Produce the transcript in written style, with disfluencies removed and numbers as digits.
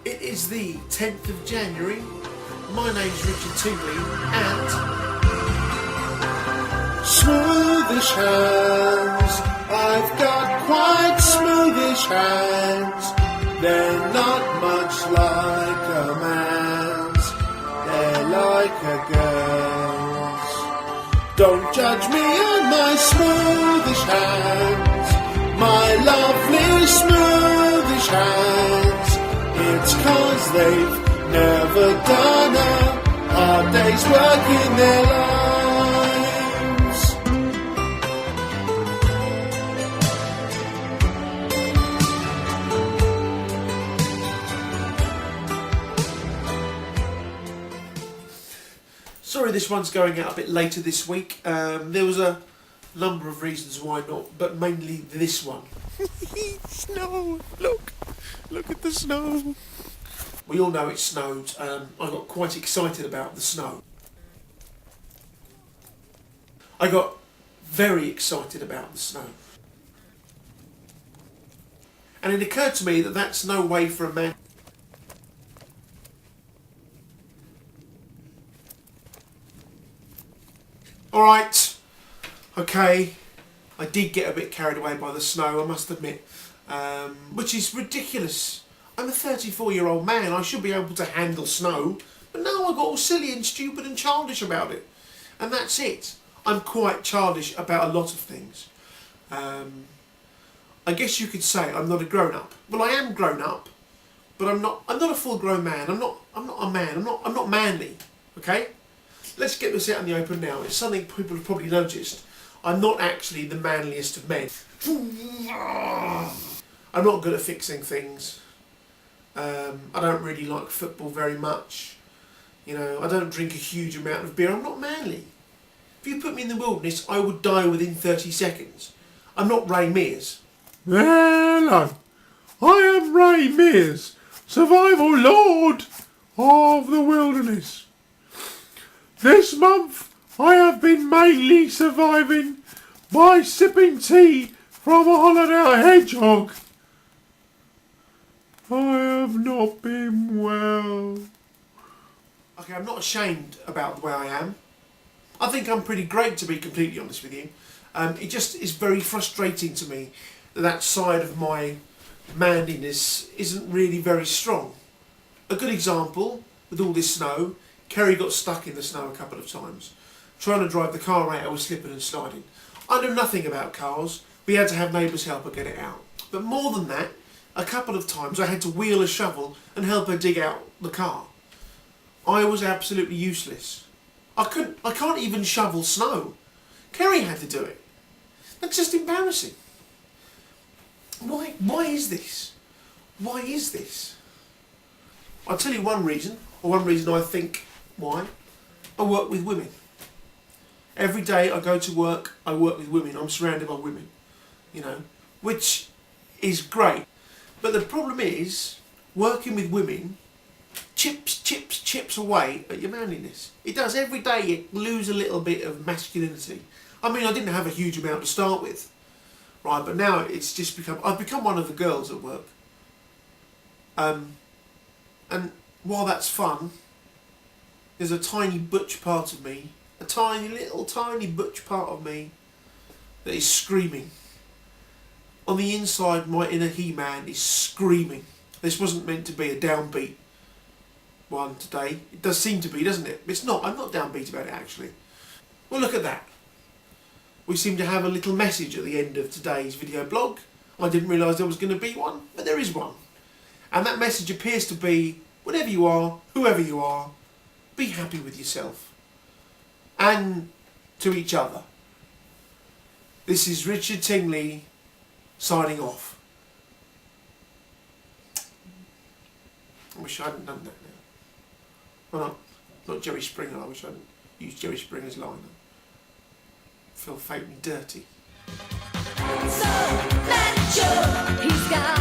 It is the 10th of January. My name's Richard Tingley and... Smoothish hands. I've got quite smoothish hands. They're not much like a man's. They're like a girl's. Don't judge me on my smoothish hands. My lovely smoothish hands. It's 'cause they've never done a hard day's work in their lives. Sorry this one's going out a bit later this week. There was a number of reasons why not, but mainly this one. Snow! Look at the snow! We all know it snowed. I got quite excited about the snow. I got very excited about the snow. And it occurred to me that that's no way for a man. Alright, okay, I did get a bit carried away by the snow, I must admit, which is ridiculous. I'm a 34-year-old man, I should be able to handle snow, but now I got all silly and stupid and childish about it. And that's it. I'm quite childish about a lot of things. I guess you could say I'm not a grown-up. Well, I am grown up, but I'm not a full-grown man. I'm not a man. I'm not manly. Okay? Let's get this out in the open now. It's something people have probably noticed. I'm not actually the manliest of men. I'm not good at fixing things. I don't really like football very much. You know, I don't drink a huge amount of beer. I'm not manly. If you put me in the wilderness, I would die within 30 seconds. I'm not Ray Mears. Hello, I am Ray Mears, survival lord of the wilderness. This month I have been mainly surviving by sipping tea from a hollowed-out hedgehog. I have not been well. Okay, I'm not ashamed about the way I am. I think I'm pretty great, to be completely honest with you. It just is very frustrating to me that that side of my manliness isn't really very strong. A good example, with all this snow, Kerry got stuck in the snow a couple of times. Trying to drive the car out, I was slipping and sliding. I know nothing about cars. We had to have neighbours help her get it out. But more than that, a couple of times I had to wheel a shovel and help her dig out the car. I was absolutely useless. I can't even shovel snow. Kerry had to do it. That's just embarrassing. Why is this? Why is this? I'll tell you one reason I think why. I work with women. Every day I go to work, I work with women. I'm surrounded by women, you know, which is great. But the problem is, working with women chips away at your manliness. It does. Every day you lose a little bit of masculinity. I mean, I didn't have a huge amount to start with, right? But now it's just I've become one of the girls at work. And while that's fun, there's a tiny butch part of me, a tiny butch part of me that is screaming. On the inside, my inner He-Man is screaming. This wasn't meant to be a downbeat one today. It does seem to be, doesn't it? It's not. I'm not downbeat about it, actually. Well, look at that. We seem to have a little message at the end of today's video blog. I didn't realise there was going to be one, but there is one. And that message appears to be, whatever you are, whoever you are, be happy with yourself. And to each other. This is Richard Tingley signing off. I wish I hadn't done that now. Well, not Jerry Springer. I wish I hadn't used Jerry Springer's line. I feel faintly dirty. So mature, he's got